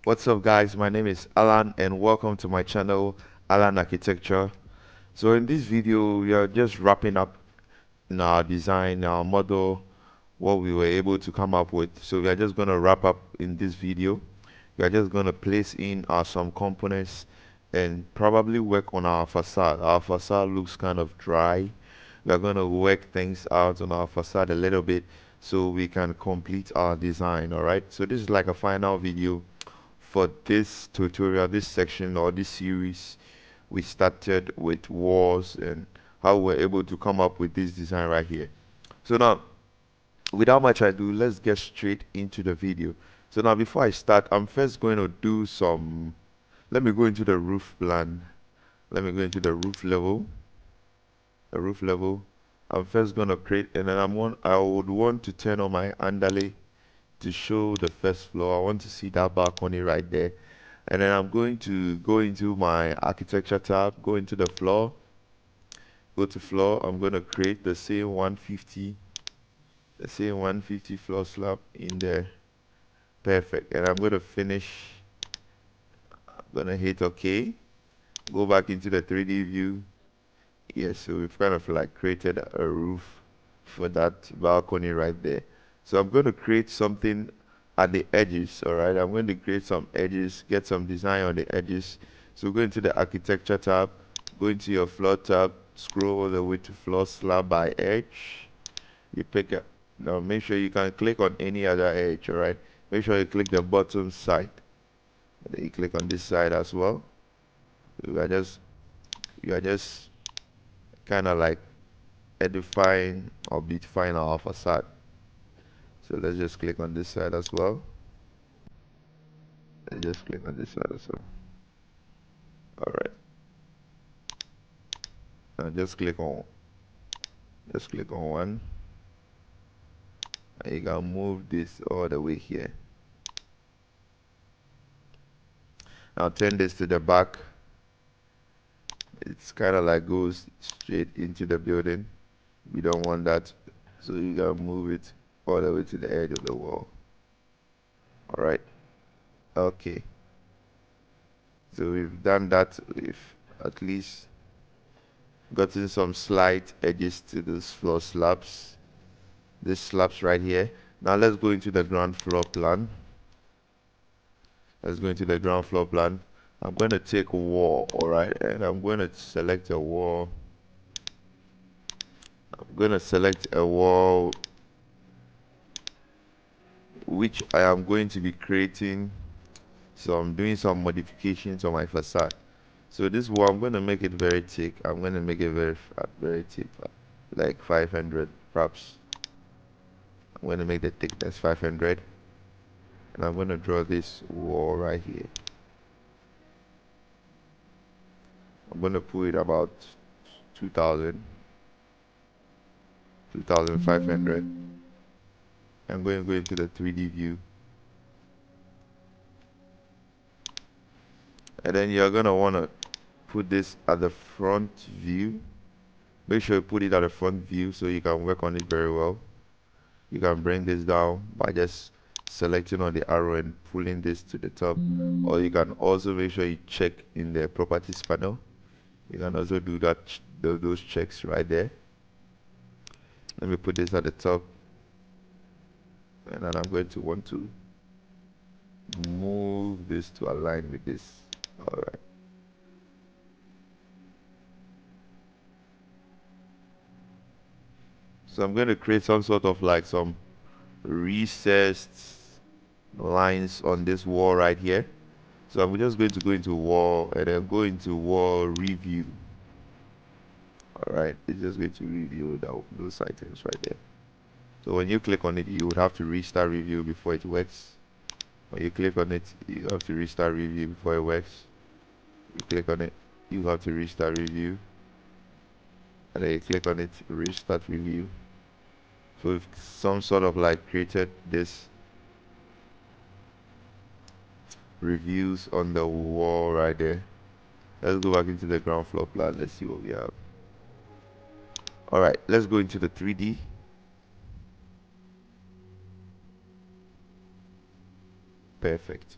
What's up, guys? My name is Alan, and welcome to my channel, Alan Architecture. So in this video, we are just wrapping up in our design, our model, what we were able to come up with. So we are just going to wrap up in this video. We are just going to place in some components and probably work on our facade. Our facade looks kind of dry. We are going to work things out on our facade a little bit so we can complete our design. All right, so this is like a final video for this tutorial, this section or this series. We started with walls and how we're able to come up with this design right here. So now, without much ado, let's get straight into the video. So now, before I start, I'm first going to do some, let me go into the roof plan. Let me go into the roof level. The roof level. I'm first going to create, and then I would want to turn on my underlay to show the first floor. I want to see that balcony right there. And then I'm going to go into my architecture tab, go into the floor, go to floor. I'm going to create the same 150, floor slab in there. Perfect. And I'm going to finish. I'm going to hit OK. Go back into the 3D view. Yes, so we've kind of like created a roof for that balcony right there. So I'm going to create something at the edges. All right, I'm going to create some edges, get some design on the edges. So go into the architecture tab, go into your floor tab, scroll all the way to floor slab by edge. You pick up. Now make sure you can click on any other edge. All right, make sure you click the bottom side. Then you click on this side as well. You are just kind of like edifying or beautifying our facade. So let's just click on this side as well. Let's just click on this side as well. All right. Now just click on one, and you can move this all the way here. Now turn this to the back. It's kind of like goes straight into the building. We don't want that, so you can move it all the way to the edge of the wall. All right. Okay. So we've done that. We've at least gotten some slight edges to those floor slabs. These slabs right here. Now let's go into the ground floor plan. Let's go into the ground floor plan. I'm going to take a wall, alright, and I'm going to select a wall. I'm going to select a wall which I am going to be creating. So I'm doing some modifications on my facade. So this wall, I'm going to make it very thick. I'm going to make it very fat, very thick, like 500 perhaps. I'm going to make the thickness 500, and I'm going to draw this wall right here. I'm going to put it about 2000, 2500. I'm going to go into the 3D view, and then you're going to want to put this at the front view. Make sure you put it at the front view so you can work on it very well. You can bring this down by just selecting on the arrow and pulling this to the top, or you can also make sure you check in the properties panel. You can also do that, those checks right there. Let me put this at the top, and then I'm going to want to move this to align with this. All right. So I'm going to create some sort of like some recessed lines on this wall right here. So I'm just going to go into wall and then go into wall review. All right, it's just going to review those items right there. So when you click on it, you would have to restart review before it works. When you click on it, you have to restart review before it works. You click on it, you have to restart review, and then you click on it, restart review. So we've some sort of like created this reviews on the wall right there. Let's go back into the ground floor plan. Let's see what we have. All right, let's go into the 3D. Perfect.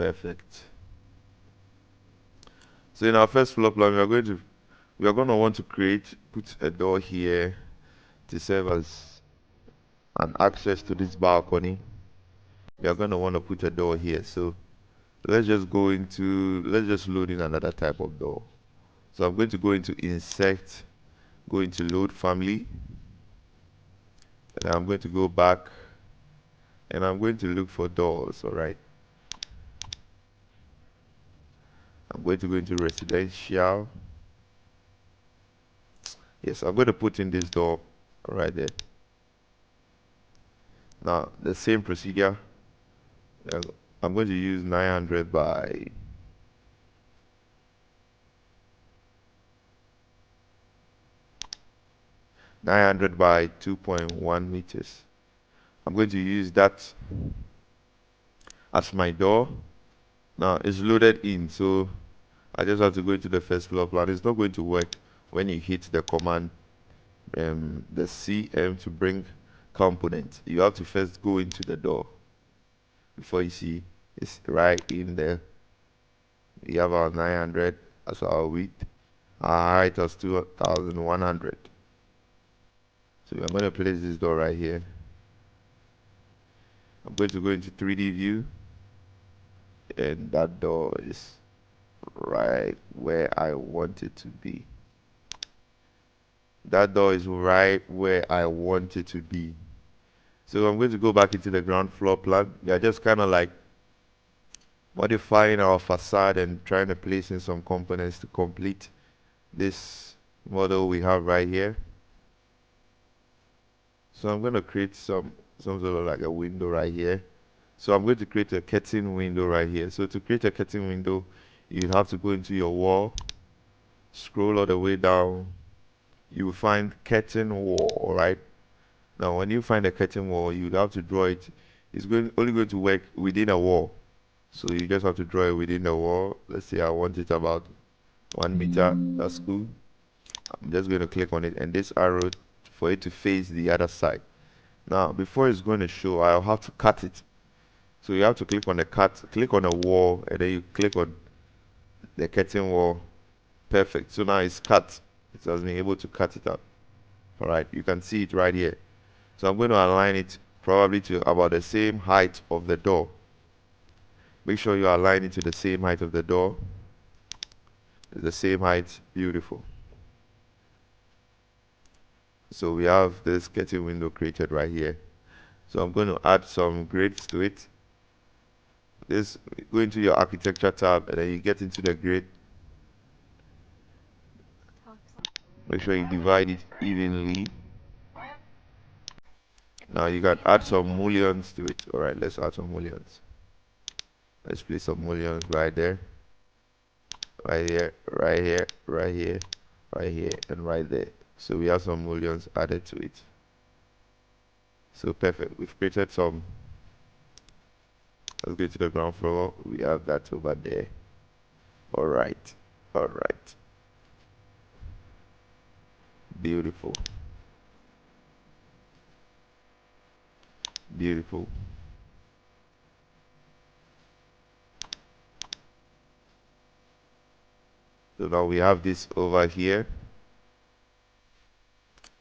Perfect. So in our first floor plan, we are going to want to put a door here to serve as an access to this balcony. We are going to want to put a door here. So let's just load in another type of door. So I'm going to go into insert, go into load family, and I'm going to go back and I'm going to look for doors. All right. I'm going to go into residential. Yes, I'm going to put in this door right there. Now the same procedure. uh, I'm going to use 900 by 2.1 meters. I'm going to use that as my door. Now it's loaded in, so I just have to go into the first floor plan. It's not going to work when you hit the command, the CM to bring component. You have to first go into the door before you see it's right in there. We have our 900 as our width. Our height was 2100. So I'm going to place this door right here. I'm going to go into 3D view, and that door is right where I want it to be. That door is right where I want it to be. So I'm going to go back into the ground floor plan. We are just kind of like modifying our facade and trying to place in some components to complete this model we have right here. So I'm going to create some sort of like a window right here. So I'm going to create a curtain window right here. So to create a curtain window, you have to go into your wall, scroll all the way down. You will find curtain wall, right? Now, when you find a curtain wall, you have to draw it. It's only going to work within a wall. So you just have to draw it within the wall. Let's say I want it about 1 meter. That's cool. I'm just going to click on it, and this arrow for it to face the other side. Now, before it's going to show, I'll have to cut it. So you have to click on the cut, click on the wall, and then you click on the curtain wall. Perfect. So now it's cut. It has been able to cut it out. All right, you can see it right here. So I'm going to align it probably to about the same height of the door. Make sure you align it to the same height of the door. The same height. Beautiful. So we have this curtain window created right here. So I'm going to add some grids to it. This, go into your architecture tab, and then you get into the grid. Make sure you divide it evenly. Now you can add some mullions to it. All right, let's add some mullions. Let's place some mullions right there, right here, right here, right here, right here, and right there. So we have some mullions added to it. So perfect. We've created some. Let's go to the ground floor. We have that over there. All right. All right. Beautiful. Beautiful. So now we have this over here.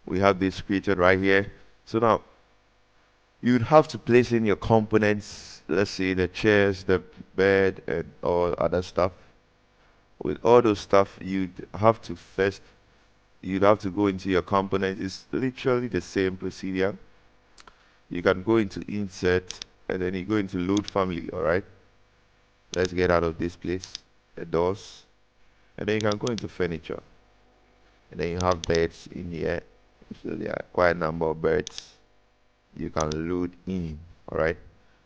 We have this created right here. So now you'd have to place in your components, let's say the chairs, the bed, and all other stuff. With all those stuff, you'd have to go into your components. It's literally the same procedure. You can go into insert, and then you go into load family. All right, let's get out of this place, the doors, and then you can go into furniture, and then you have beds in here. So there are quite a number of beds you can load in. All right,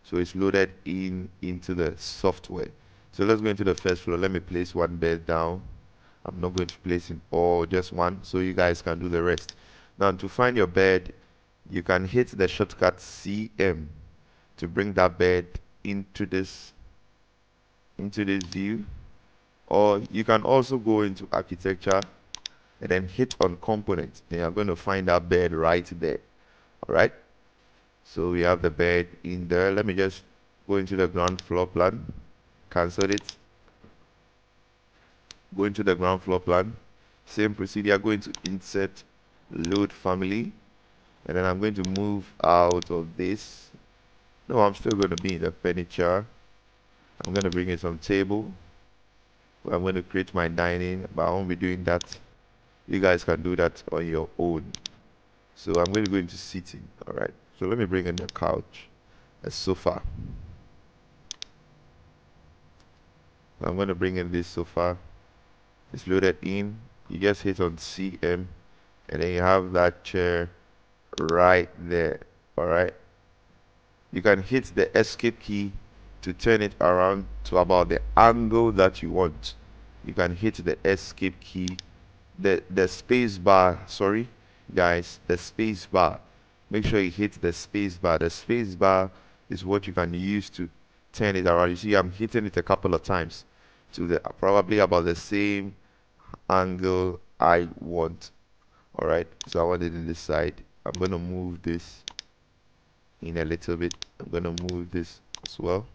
so it's loaded into the software. So let's go into the first floor. Let me place one bed down. I'm not going to place it all, just one, so you guys can do the rest. Now to find your bed, you can hit the shortcut CM to bring that bed into this view, or you can also go into architecture and then hit on components, and you're going to find that bed right there. All right, so we have the bed in there. Let me just go into the ground floor plan. cancel it. Go into the ground floor plan. Same procedure, going to insert, load family, and then I'm going to move out of this. No, I'm still going to be in the furniture. I'm going to bring in some table. I'm going to create my dining, but I won't be doing that. You guys can do that on your own. So I'm going to go into seating. All right. So let me bring in the couch, a sofa. I'm going to bring in this sofa. It's loaded in. You just hit on CM, and then you have that chair right there. All right. You can hit the escape key to turn it around to about the angle that you want. You can hit the escape key, the space bar, sorry guys, the space bar. Make sure you hit the space bar. The space bar is what you can use to turn it around. You see, I'm hitting it a couple of times to the probably about the same angle I want. All right, so I want it in this side. I'm going to move this in a little bit. I'm going to move this as well,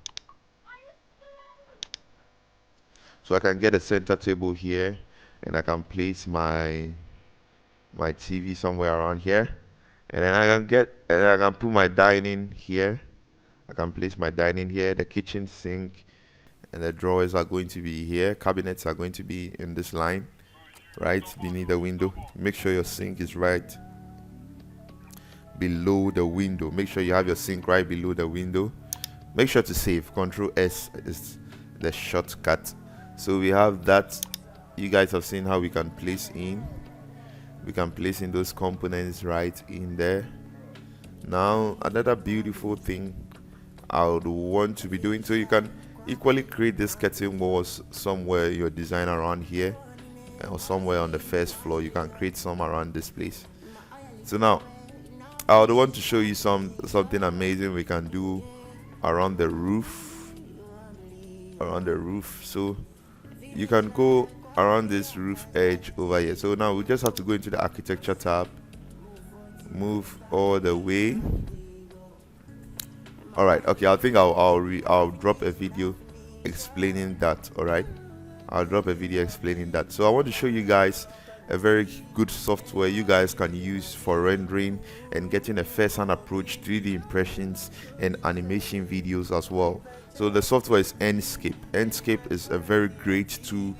so I can get a center table here, and I can place my TV somewhere around here, and then I can put my dining here. I can place my dining here. The kitchen sink and the drawers are going to be here. Cabinets are going to be in this line right beneath the window. Make sure your sink is right below the window. Make sure you have your sink right below the window. Make sure to save. Control S is the shortcut. So we have that. You guys have seen how we can place in those components right in there. Now another beautiful thing I would want to be doing, so you can equally create this curtain walls somewhere in your design around here, or somewhere on the first floor. You can create some around this place. So now I would want to show you something amazing we can do around the roof. So you can go around this roof edge over here. So now we just have to go into the architecture tab, move all the way. All right, okay, I think I'll drop a video explaining that. All right, I'll drop a video explaining that. So I want to show you guys a very good software you guys can use for rendering and getting a first-hand approach, 3D impressions and animation videos as well. So the software is Enscape. Enscape is a very great tool.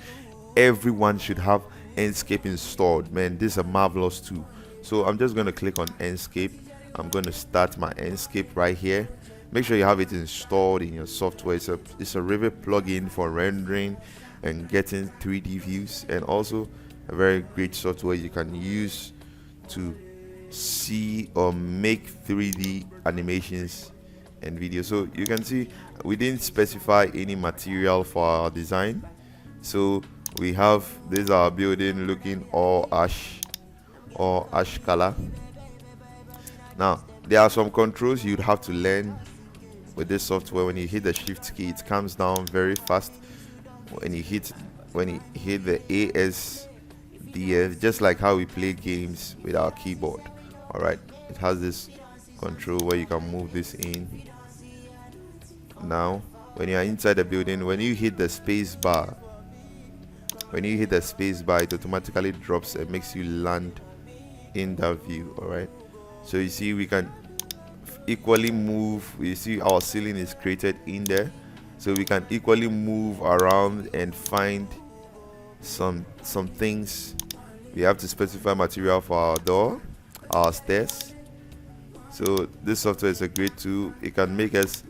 Everyone should have Enscape installed, man. This is a marvelous tool. So I'm just going to click on Enscape. I'm going to start my Enscape right here. Make sure you have it installed in your software. It's a Revit plugin for rendering and getting 3D views, and also a very great software you can use to see or make 3D animations and videos. So you can see we didn't specify any material for our design. So we have this our building looking all ash color. Now there are some controls you'd have to learn with this software. When you hit the shift key, it comes down very fast. When you hit the ASDF, just like how we play games with our keyboard. All right, it has this control where you can move this in. Now when you are inside the building, when you hit the space bar, it automatically drops and makes you land in that view. All right, so you see we can equally move. You see our ceiling is created in there, so we can equally move around and find some things. We have to specify material for our door, our stairs. So this software is a great tool. It can make us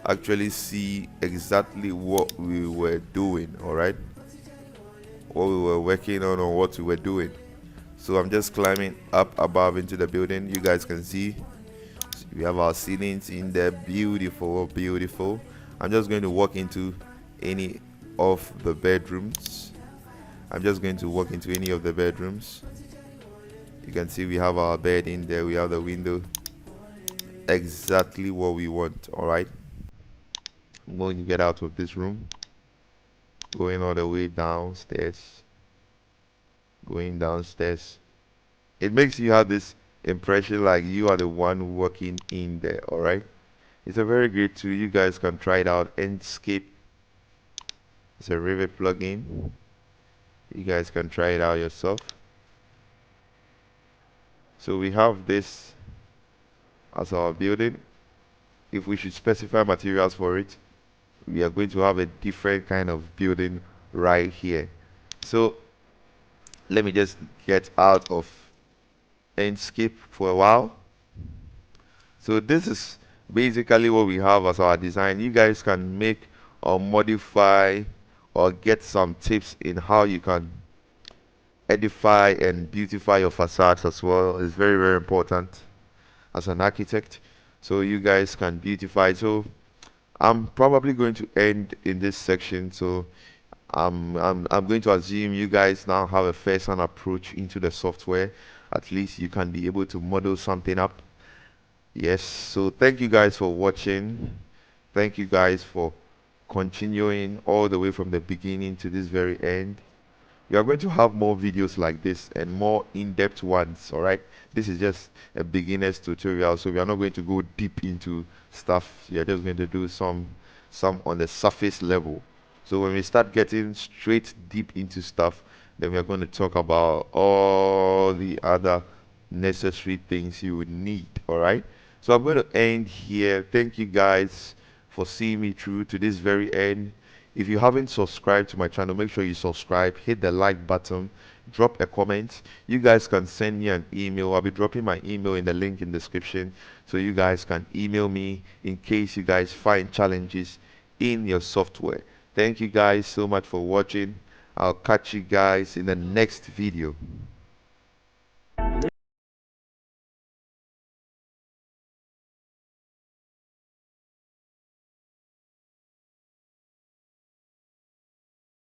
actually see exactly what we were doing. All right, what we were working on or what we were doing. So I'm just climbing up above into the building. You guys can see we have our ceilings in there. Beautiful. I'm just going to walk into any of the bedrooms. You can see we have our bed in there. We have the window. Exactly what we want. All right, I'm going to get out of this room, going all the way downstairs. It makes you have this impression like you are the one working in there. All right, it's a very great tool. You guys can try it out. Enscape It's a Revit plugin. You guys can try it out yourself. So we have this as our building. If we should specify materials for it, we are going to have a different kind of building right here. So let me just get out of Inkscape for a while. So this is basically what we have as our design. You guys can make or modify or get some tips in how you can edify and beautify your facades as well. It's very, very important as an architect. So you guys can beautify. So I'm probably going to end in this section. So I'm going to assume you guys now have a first-hand approach into the software. At least you can be able to model something up. Yes, so thank you guys for watching. Thank you guys for continuing all the way from the beginning to this very end. We are going to have more videos like this and more in-depth ones, all right? This is just a beginner's tutorial, so we are not going to go deep into stuff. We are just going to do some on the surface level. So when we start getting straight deep into stuff, then we are going to talk about all the other necessary things you would need, all right? So I'm going to end here. Thank you guys for seeing me through to this very end. If you haven't subscribed to my channel, make sure you subscribe, hit the like button, drop a comment. You guys can send me an email. I'll be dropping my email in the link in the description, so you guys can email me in case you guys find challenges in your software. Thank you guys so much for watching. I'll catch you guys in the next video.